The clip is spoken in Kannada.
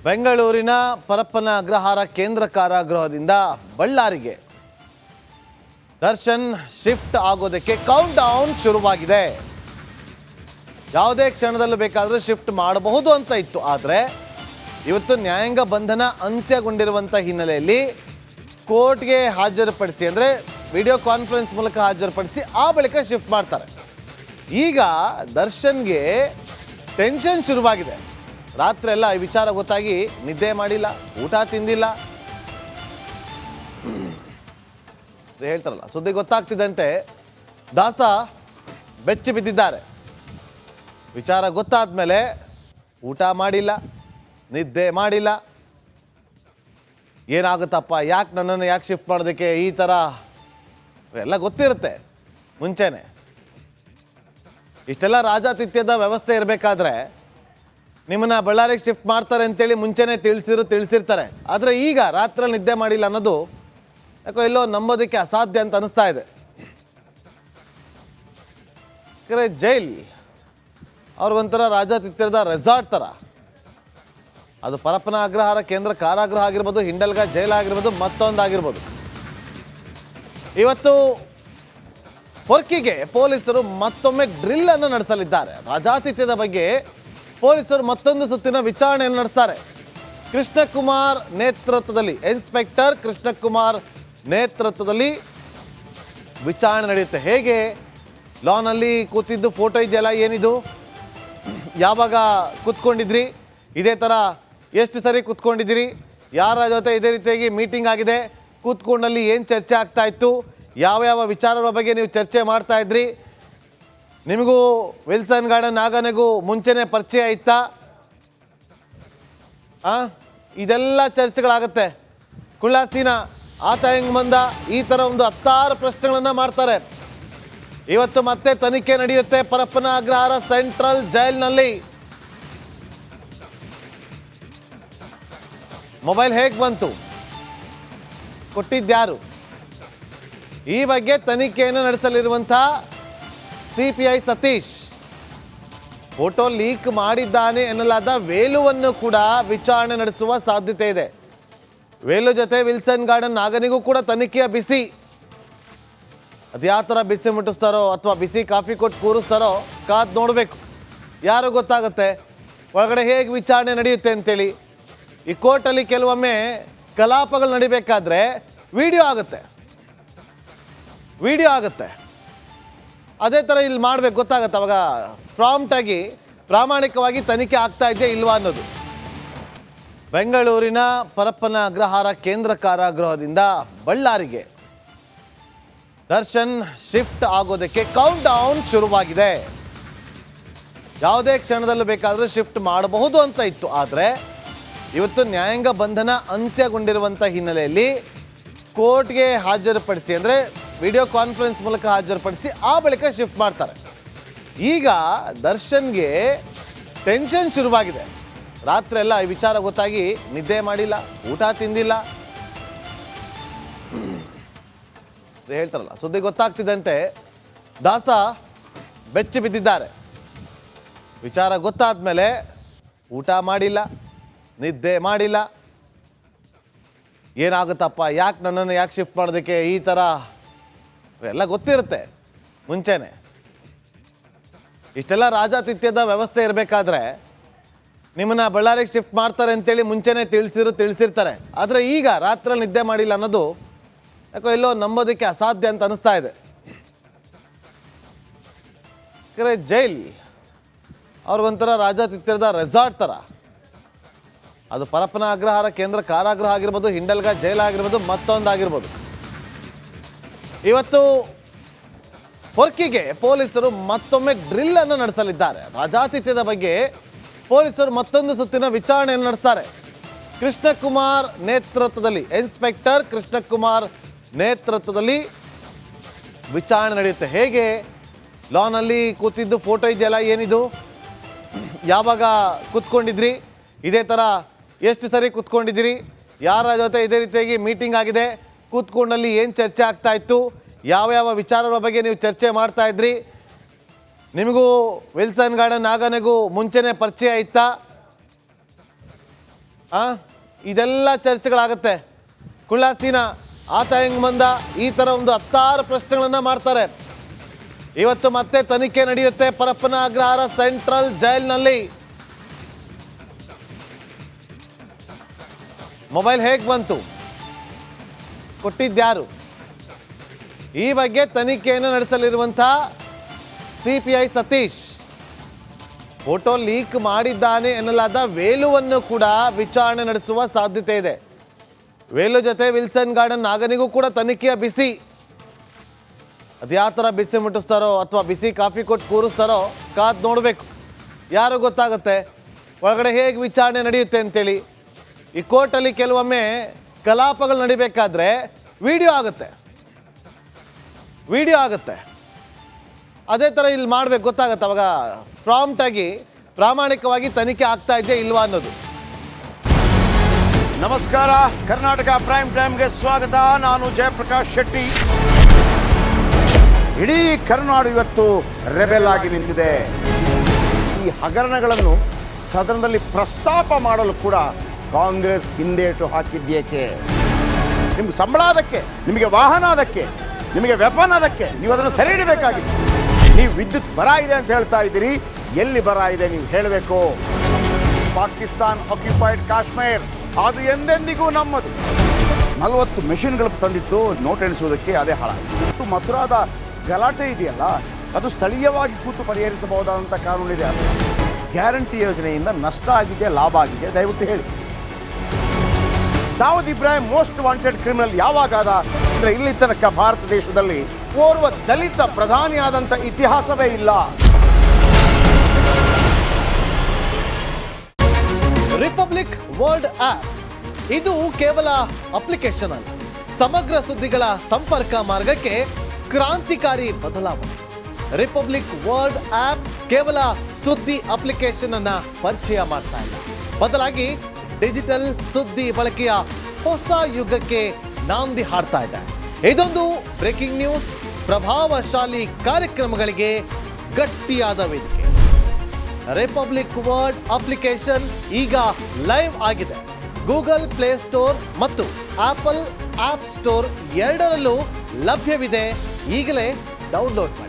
ಬೆಂಗಳೂರಿನ ಪರಪ್ಪನ ಅಗ್ರಹಾರ ಕೇಂದ್ರ ಕಾರಾಗೃಹದಿಂದ ಬಳ್ಳಾರಿಗೆ ದರ್ಶನ್ ಶಿಫ್ಟ್ ಆಗೋದಕ್ಕೆ ಕೌಂಟ್ ಡೌನ್ ಶುರುವಾಗಿದೆ. ಯಾವುದೇ ಕ್ಷಣದಲ್ಲೂ ಬೇಕಾದರೂ ಶಿಫ್ಟ್ ಮಾಡಬಹುದು ಅಂತ ಇತ್ತು. ಆದರೆ ಇವತ್ತು ನ್ಯಾಯಾಂಗ ಬಂಧನ ಅಂತ್ಯಗೊಂಡಿರುವಂಥ ಹಿನ್ನೆಲೆಯಲ್ಲಿ ಕೋರ್ಟ್ಗೆ ಹಾಜರುಪಡಿಸಿ, ಅಂದರೆ ವಿಡಿಯೋ ಕಾನ್ಫರೆನ್ಸ್ ಮೂಲಕ ಹಾಜರುಪಡಿಸಿ ಆ ಬಳಿಕ ಶಿಫ್ಟ್ ಮಾಡ್ತಾರೆ. ಈಗ ದರ್ಶನ್ಗೆ ಟೆನ್ಷನ್ ಶುರುವಾಗಿದೆ. ರಾತ್ರಿ ಎಲ್ಲ ಈ ವಿಚಾರ ಗೊತ್ತಾಗಿ ನಿದ್ದೆ ಮಾಡಿಲ್ಲ, ಊಟ ತಿಂದಿಲ್ಲ. ಹೇಳ್ತಾರಲ್ಲ, ಸುದ್ದಿ ಗೊತ್ತಾಗ್ತಿದ್ದಂತೆ ದಾಸ ಬೆಚ್ಚಿ ಬಿದ್ದಿದ್ದಾರೆ. ವಿಚಾರ ಗೊತ್ತಾದ ಮೇಲೆ ಊಟ ಮಾಡಿಲ್ಲ, ನಿದ್ದೆ ಮಾಡಿಲ್ಲ. ಏನಾಗುತ್ತಪ್ಪ, ಯಾಕೆ ನನ್ನನ್ನು ಯಾಕೆ ಶಿಫ್ಟ್ ಮಾಡೋದಕ್ಕೆ ಈ ಥರ ಎಲ್ಲ ಗೊತ್ತಿರುತ್ತೆ ಮುಂಚೆನೆ. ಇಷ್ಟೆಲ್ಲ ರಾಜಾತಿಥ್ಯದ ವ್ಯವಸ್ಥೆ ಇರಬೇಕಾದ್ರೆ ನಿಮ್ಮನ್ನು ಬಳ್ಳಾರಿಗೆ ಶಿಫ್ಟ್ ಮಾಡ್ತಾರೆ ಅಂತೇಳಿ ಮುಂಚೆನೇ ತಿಳಿಸಿರ್ತಾರೆ. ಆದರೆ ಈಗ ರಾತ್ರಿ ನಿದ್ದೆ ಮಾಡಿಲ್ಲ ಅನ್ನೋದು ಯಾಕೋ ಎಲ್ಲೋ ನಂಬೋದಕ್ಕೆ ಅಸಾಧ್ಯ ಅಂತ ಅನಿಸ್ತಾ ಇದೆ. ಯಾಕಂದರೆ ಜೈಲ್ ಅವ್ರಿಗೊಂಥರ ರಾಜಾತಿಥ್ಯದ ರೆಸಾರ್ಟ್ ಥರ. ಅದು ಪರಪ್ಪನ ಅಗ್ರಹಾರ ಕೇಂದ್ರ ಕಾರಾಗೃಹ ಆಗಿರ್ಬೋದು, ಹಿಂಡಲ್ಗ ಜೈಲ್ ಆಗಿರ್ಬೋದು, ಮತ್ತೊಂದಾಗಿರ್ಬೋದು. ಇವತ್ತು ಹೊರ್ಕಿಗೆ ಪೊಲೀಸರು ಮತ್ತೊಮ್ಮೆ ಡ್ರಿಲ್ ಅನ್ನು ನಡೆಸಲಿದ್ದಾರೆ. ರಾಜಾತಿಥ್ಯದ ಬಗ್ಗೆ ಪೊಲೀಸರು ಮತ್ತೊಂದು ಸುತ್ತಿನ ವಿಚಾರಣೆಯನ್ನು ನಡೆಸ್ತಾರೆ. ಕೃಷ್ಣಕುಮಾರ್ ನೇತೃತ್ವದಲ್ಲಿ, ಇನ್ಸ್ಪೆಕ್ಟರ್ ಕೃಷ್ಣಕುಮಾರ್ ನೇತೃತ್ವದಲ್ಲಿ ವಿಚಾರಣೆ ನಡೆಯುತ್ತೆ. ಹೇಗೆ ಲಾನಲ್ಲಿ ಕೂತಿದ್ದು ಫೋಟೋ ಇದೆಯಲ್ಲ, ಏನಿದು, ಯಾವಾಗ ಕೂತ್ಕೊಂಡಿದ್ರಿ, ಇದೇ ಥರ ಎಷ್ಟು ಸರಿ ಕೂತ್ಕೊಂಡಿದ್ದೀರಿ, ಯಾರ ಜೊತೆ ಇದೇ ರೀತಿಯಾಗಿ ಮೀಟಿಂಗ್ ಆಗಿದೆ, ಕೂತ್ಕೊಂಡಲ್ಲಿ ಏನು ಚರ್ಚೆ ಆಗ್ತಾ ಇತ್ತು, ಯಾವ ವಿಚಾರಗಳ ಬಗ್ಗೆ ನೀವು ಚರ್ಚೆ ಮಾಡ್ತಾ ಇದ್ರಿ, ನಿಮಗೂ ವಿಲ್ಸನ್ ಗಾರ್ಡನ್ ನಾಗನಿಗೂ ಮುಂಚೆನೇ ಪರಿಚಯ ಇತ್ತಾ, ಇದೆಲ್ಲ ಚರ್ಚೆಗಳಾಗುತ್ತೆ. ಕುಳ್ಳಾಸೀನ ಆತ ಹೆಂಗೆ ಬಂದ, ಈ ಥರ ಒಂದು 10 ಪ್ರಶ್ನೆಗಳನ್ನು ಮಾಡ್ತಾರೆ. ಇವತ್ತು ಮತ್ತೆ ತನಿಖೆ ನಡೆಯುತ್ತೆ ಪರಪ್ಪನ ಅಗ್ರಹಾರ ಸೆಂಟ್ರಲ್ ಜೈಲ್ನಲ್ಲಿ. ಮೊಬೈಲ್ ಹೇಗೆ ಬಂತು, ಕೊಟ್ಟಿದ್ಯಾರು, ಈ ಬಗ್ಗೆ ತನಿಖೆಯನ್ನು ನಡೆಸಲಿರುವಂಥ CPI ಸತೀಶ್ ಫೋಟೋ ಲೀಕ್ ಮಾಡಿದ್ದಾನೆ ಎನ್ನಲಾದ ವೇಲುವನ್ನು ಕೂಡ ವಿಚಾರಣೆ ನಡೆಸುವ ಸಾಧ್ಯತೆ ಇದೆ. ವೇಲು ಜೊತೆ ವಿಲ್ಸನ್ ಗಾರ್ಡನ್ ನಾಗನಿಗೂ ಕೂಡ ತನಿಖೆಯ ಬಿಸಿ. ಅದು ಯಾವ ಥರ ಬಿಸಿ ಮುಟ್ಟಿಸ್ತಾರೋ ಅಥವಾ ಬಿಸಿ ಕಾಫಿ ಕೊಟ್ಟು ಕೂರಿಸ್ತಾರೋ ಕಾದು ನೋಡಬೇಕು. ಯಾರು ಗೊತ್ತಾಗುತ್ತೆ ಒಳಗಡೆ ಹೇಗೆ ವಿಚಾರಣೆ ನಡೆಯುತ್ತೆ ಅಂತೇಳಿ. ಈ ಕೋರ್ಟಲ್ಲಿ ಕೆಲವೊಮ್ಮೆ ಕಲಾಪಗಳು ನಡಿಬೇಕಾದ್ರೆ ವಿಡಿಯೋ ಆಗುತ್ತೆ. ಅದೇ ಥರ ಇಲ್ಲಿ ಮಾಡಬೇಕು, ಗೊತ್ತಾಗುತ್ತೆ. ಅವಾಗ ಪ್ರಾಂಪ್ಟಾಗಿ ಪ್ರಾಮಾಣಿಕವಾಗಿ ತನಿಖೆ ಆಗ್ತಾ ಇದೆಯಾ ಇಲ್ವಾ ಅನ್ನೋದು. ಬೆಂಗಳೂರಿನ ಪರಪ್ಪನ ಅಗ್ರಹಾರ ಕೇಂದ್ರ ಕಾರಾಗೃಹದಿಂದ ಬಳ್ಳಾರಿಗೆ ದರ್ಶನ್ ಶಿಫ್ಟ್ ಆಗೋದಕ್ಕೆ ಕೌಂಟ್ ಡೌನ್ ಶುರುವಾಗಿದೆ. ಯಾವುದೇ ಕ್ಷಣದಲ್ಲೂ ಬೇಕಾದರೂ ಶಿಫ್ಟ್ ಮಾಡಬಹುದು ಅಂತ ಇತ್ತು. ಆದರೆ ಇವತ್ತು ನ್ಯಾಯಾಂಗ ಬಂಧನ ಅಂತ್ಯಗೊಂಡಿರುವಂಥ ಹಿನ್ನೆಲೆಯಲ್ಲಿ ಕೋರ್ಟ್ಗೆ ಹಾಜರುಪಡಿಸಿ, ಅಂದರೆ ವಿಡಿಯೋ ಕಾನ್ಫರೆನ್ಸ್ ಮೂಲಕ ಹಾಜರುಪಡಿಸಿ ಆ ಬಳಿಕ ಶಿಫ್ಟ್ ಮಾಡ್ತಾರೆ. ಈಗ ದರ್ಶನ್ಗೆ ಟೆನ್ಷನ್ ಶುರುವಾಗಿದೆ. ರಾತ್ರಿ ಎಲ್ಲ ಈ ವಿಚಾರ ಗೊತ್ತಾಗಿ ನಿದ್ದೆ ಮಾಡಿಲ್ಲ, ಊಟ ತಿಂದಿಲ್ಲ. ಹೇಳ್ತಾರಲ್ಲ, ಸುದ್ದಿ ಗೊತ್ತಾಗ್ತಿದ್ದಂತೆ ದಾಸ ಬೆಚ್ಚಿ ಬಿದ್ದಿದ್ದಾರೆ. ವಿಚಾರ ಗೊತ್ತಾದ ಮೇಲೆ ಊಟ ಮಾಡಿಲ್ಲ, ನಿದ್ದೆ ಮಾಡಿಲ್ಲ. ಏನಾಗುತ್ತಪ್ಪ, ಯಾಕೆ ನನ್ನನ್ನು ಯಾಕೆ ಶಿಫ್ಟ್ ಮಾಡೋದಕ್ಕೆ ಈ ಥರ ಎಲ್ಲ ಗೊತ್ತಿರುತ್ತೆ ಮುಂಚೆನೆ. ಇಷ್ಟೆಲ್ಲ ರಾಜಾತಿಥ್ಯದ ವ್ಯವಸ್ಥೆ ಇರಬೇಕಾದ್ರೆ ನಿಮ್ಮನ್ನು ಬಳ್ಳಾರಿಗೆ ಶಿಫ್ಟ್ ಮಾಡ್ತಾರೆ ಅಂತೇಳಿ ಮುಂಚೆನೇ ತಿಳಿಸಿರ್ತಾರೆ. ಆದರೆ ಈಗ ರಾತ್ರಿ ನಿದ್ದೆ ಮಾಡಿಲ್ಲ ಅನ್ನೋದು ಯಾಕೋ ಎಲ್ಲೋ ನಂಬೋದಕ್ಕೆ ಅಸಾಧ್ಯ ಅಂತ ಅನಿಸ್ತಾ ಇದೆ. ಯಾಕಂದರೆ ಜೈಲ್ ಅವ್ರಿಗೊಂಥರ ರಾಜಾತಿಥ್ಯದ ರೆಸಾರ್ಟ್ ಥರ. ಅದು ಪರಪ್ಪನ ಅಗ್ರಹಾರ ಕೇಂದ್ರ ಕಾರಾಗೃಹ ಆಗಿರ್ಬೋದು, ಹಿಂಡಲ್ಗ ಜೈಲ್ ಆಗಿರ್ಬೋದು, ಮತ್ತೊಂದಾಗಿರ್ಬೋದು. ಇವತ್ತು ಹೊರ್ಕಿಗೆ ಪೊಲೀಸರು ಮತ್ತೊಮ್ಮೆ ಡ್ರಿಲ್ ಅನ್ನು ನಡೆಸಲಿದ್ದಾರೆ. ರಾಜಾತಿಥ್ಯದ ಬಗ್ಗೆ ಪೊಲೀಸರು ಮತ್ತೊಂದು ಸುತ್ತಿನ ವಿಚಾರಣೆಯನ್ನು ನಡೆಸ್ತಾರೆ. ಕೃಷ್ಣಕುಮಾರ್ ನೇತೃತ್ವದಲ್ಲಿ, ಇನ್ಸ್ಪೆಕ್ಟರ್ ಕೃಷ್ಣಕುಮಾರ್ ನೇತೃತ್ವದಲ್ಲಿ ವಿಚಾರಣೆ ನಡೆಯುತ್ತೆ. ಹೇಗೆ ಲಾನಲ್ಲಿ ಕೂತಿದ್ದು ಫೋಟೋ ಇದೆಯಲ್ಲ, ಏನಿದು, ಯಾವಾಗ ಕೂತ್ಕೊಂಡಿದ್ರಿ, ಇದೇ ಥರ ಎಷ್ಟು ಸರಿ ಕೂತ್ಕೊಂಡಿದ್ದೀರಿ, ಯಾರ ಜೊತೆ ಇದೇ ರೀತಿಯಾಗಿ ಮೀಟಿಂಗ್ ಆಗಿದೆ, ಕೂತ್ಕೊಂಡಲ್ಲಿ ಏನು ಚರ್ಚೆ ಆಗ್ತಾ ಇತ್ತು, ಯಾವ ವಿಚಾರಗಳ ಬಗ್ಗೆ ನೀವು ಚರ್ಚೆ ಮಾಡ್ತಾ ಇದ್ರಿ, ನಿಮಗೂ ವಿಲ್ಸನ್ ಗಾರ್ಡನ್ ನಾಗನಿಗೂ ಮುಂಚೆನೇ ಪರಿಚಯ ಇತ್ತಾ, ಇದೆಲ್ಲ ಚರ್ಚೆಗಳಾಗತ್ತೆ. ಕುಳ್ಳಾಸೀನ ಆತ ಹೆಂಗ್ ಬಂದ, ಈ ಥರ ಒಂದು 10 ಪ್ರಶ್ನೆಗಳನ್ನು ಮಾಡ್ತಾರೆ. ಇವತ್ತು ಮತ್ತೆ ತನಿಖೆ ನಡೆಯುತ್ತೆ ಪರಪ್ಪನ ಅಗ್ರಹಾರ ಸೆಂಟ್ರಲ್ ಜೈಲ್ನಲ್ಲಿ. ಮೊಬೈಲ್ ಹೇಗೆ ಬಂತು, ಕೊಟ್ಟಿದ್ಯಾರು, ಈ ಬಗ್ಗೆ ತನಿಖೆಯನ್ನು ನಡೆಸಲಿರುವಂಥ CPI ಸತೀಶ್ ಫೋಟೋ ಲೀಕ್ ಮಾಡಿದ್ದಾನೆ ಎನ್ನಲಾದ ವೇಲುವನ್ನು ಕೂಡ ವಿಚಾರಣೆ ನಡೆಸುವ ಸಾಧ್ಯತೆ ಇದೆ. ವೇಲು ಜೊತೆ ವಿಲ್ಸನ್ ಗಾರ್ಡನ್ ನಾಗನಿಗೂ ಕೂಡ ತನಿಖೆಯ ಬಿಸಿ. ಅದು ಯಾವ ಥರ ಬಿಸಿ ಮುಟ್ಟಿಸ್ತಾರೋ ಅಥವಾ ಬಿಸಿ ಕಾಫಿ ಕೊಟ್ಟು ಕೂರಿಸ್ತಾರೋ ಕಾದು ನೋಡಬೇಕು. ಯಾರು ಗೊತ್ತಾಗುತ್ತೆ ಒಳಗಡೆ ಹೇಗೆ ವಿಚಾರಣೆ ನಡೆಯುತ್ತೆ ಅಂತೇಳಿ. ಈ ಕೋರ್ಟಲ್ಲಿ ಕೆಲವೊಮ್ಮೆ ಕಲಾಪಗಳು ನಡಿಬೇಕಾದ್ರೆ ವಿಡಿಯೋ ಆಗುತ್ತೆ. ಅದೇ ಥರ ಇಲ್ಲಿ ಮಾಡ್ಬೇಕು, ಗೊತ್ತಾಗತ್ತೆ ಅವಾಗ ಪ್ರಾಂಪ್ಟಾಗಿ ಪ್ರಾಮಾಣಿಕವಾಗಿ ತನಿಖೆ ಆಗ್ತಾ ಇದೆಯಾ ಇಲ್ವಾ ಅನ್ನೋದು. ನಮಸ್ಕಾರ, ಕರ್ನಾಟಕ ಪ್ರೈಮ್ ಟೈಮ್ಗೆ ಸ್ವಾಗತ. ನಾನು ಜಯಪ್ರಕಾಶ್ ಶೆಟ್ಟಿ. ಇಡೀ ಕರ್ನಾಡು ಇವತ್ತು ರೆಬೆಲ್ ಆಗಿ ನಿಂತಿದೆ. ಈ ಹಗರಣಗಳನ್ನು ಸದನದಲ್ಲಿ ಪ್ರಸ್ತಾಪ ಮಾಡಲು ಕೂಡ ಕಾಂಗ್ರೆಸ್ ಹಿಂದೇಟು ಹಾಕಿದ್ದೇಕೆ? ನಿಮ್ಗೆ ಸಂಬಳ ಅದಕ್ಕೆ, ನಿಮಗೆ ವಾಹನ ಅದಕ್ಕೆ, ನಿಮಗೆ ವೆಪನ್ ಅದಕ್ಕೆ, ನೀವು ಅದನ್ನು ಸೆರೆ ಹಿಡಬೇಕಾಗಿತ್ತು. ನೀವು ವಿದ್ಯುತ್ ಬರ ಇದೆ ಅಂತ ಹೇಳ್ತಾ ಇದ್ದೀರಿ, ಎಲ್ಲಿ ಬರ ಇದೆ ನೀವು ಹೇಳಬೇಕು. ಪಾಕಿಸ್ತಾನ್ ಆಕ್ಯುಪೈಡ್ ಕಾಶ್ಮೀರ್ ಅದು ಎಂದೆಂದಿಗೂ ನಮ್ಮದು. 40 ಮೆಷಿನ್ಗಳು ತಂದಿತ್ತು ನೋಟ್ ಎಣಿಸುವುದಕ್ಕೆ, ಅದೇ ಹಾಳಾಯಿತು. ಮಥುರಾದ ಗಲಾಟೆ ಇದೆಯಲ್ಲ, ಅದು ಸ್ಥಳೀಯವಾಗಿ ಕೂತು ಪರಿಹರಿಸಬಹುದಾದಂಥ ಕಾನೂನಿದೆ. ಗ್ಯಾರಂಟಿ ಯೋಜನೆಯಿಂದ ನಷ್ಟ ಆಗಿದೆ, ಲಾಭ ಆಗಿದೆ, ದಯವಿಟ್ಟು ಹೇಳಿ. Dawood Ibrahim most wanted criminal ಯಾವಾಗಾದ ಅಂದರೆ ಇಲ್ಲಿ ತನಕ ಭಾರತ ದೇಶದಲ್ಲಿ ಓರ್ವ ದಲಿತ ಪ್ರಧಾನಿಯಾದಂಥ ಇತಿಹಾಸವೇ ಇಲ್ಲ. ರಿಪಬ್ಲಿಕ್ ವರ್ಲ್ಡ್ ಆಪ್ ಇದು ಕೇವಲ ಅಪ್ಲಿಕೇಶನ್ ಅಲ್ಲ, ಸಮಗ್ರ ಸುದ್ದಿಗಳ ಸಂಪರ್ಕ ಮಾರ್ಗಕ್ಕೆ ಕ್ರಾಂತಿಕಾರಿ ಬದಲಾವಣೆ. ರಿಪಬ್ಲಿಕ್ ವರ್ಲ್ಡ್ ಆಪ್ ಕೇವಲ ಸುದ್ದಿ ಅಪ್ಲಿಕೇಶನ್ ಅನ್ನ ಪರಿಚಯ ಮಾಡ್ತಾ ಇಲ್ಲ, ಬದಲಾಗಿ ಡಿಜಿಟಲ್ ಸುದ್ದಿ ಬಳಕೆಯ ಹೊಸ ಯುಗಕ್ಕೆ ನಾಂದಿ ಹಾಡ್ತಾ ಇದೆ. ಇದೊಂದು ಬ್ರೇಕಿಂಗ್ ನ್ಯೂಸ್, ಪ್ರಭಾವಶಾಲಿ ಕಾರ್ಯಕ್ರಮಗಳಿಗೆ ಗಟ್ಟಿಯಾದ ವೇದಿಕೆ. ರಿಪಬ್ಲಿಕ್ ವರ್ಲ್ಡ್ ಅಪ್ಲಿಕೇಶನ್ ಈಗ ಲೈವ್ ಆಗಿದೆ. ಗೂಗಲ್ ಪ್ಲೇ ಸ್ಟೋರ್ ಮತ್ತು ಆಪಲ್ ಆಪ್ ಸ್ಟೋರ್ ಎರಡರಲ್ಲೂ ಲಭ್ಯವಿದೆ. ಈಗಲೇ ಡೌನ್ಲೋಡ್ ಮಾಡಿ.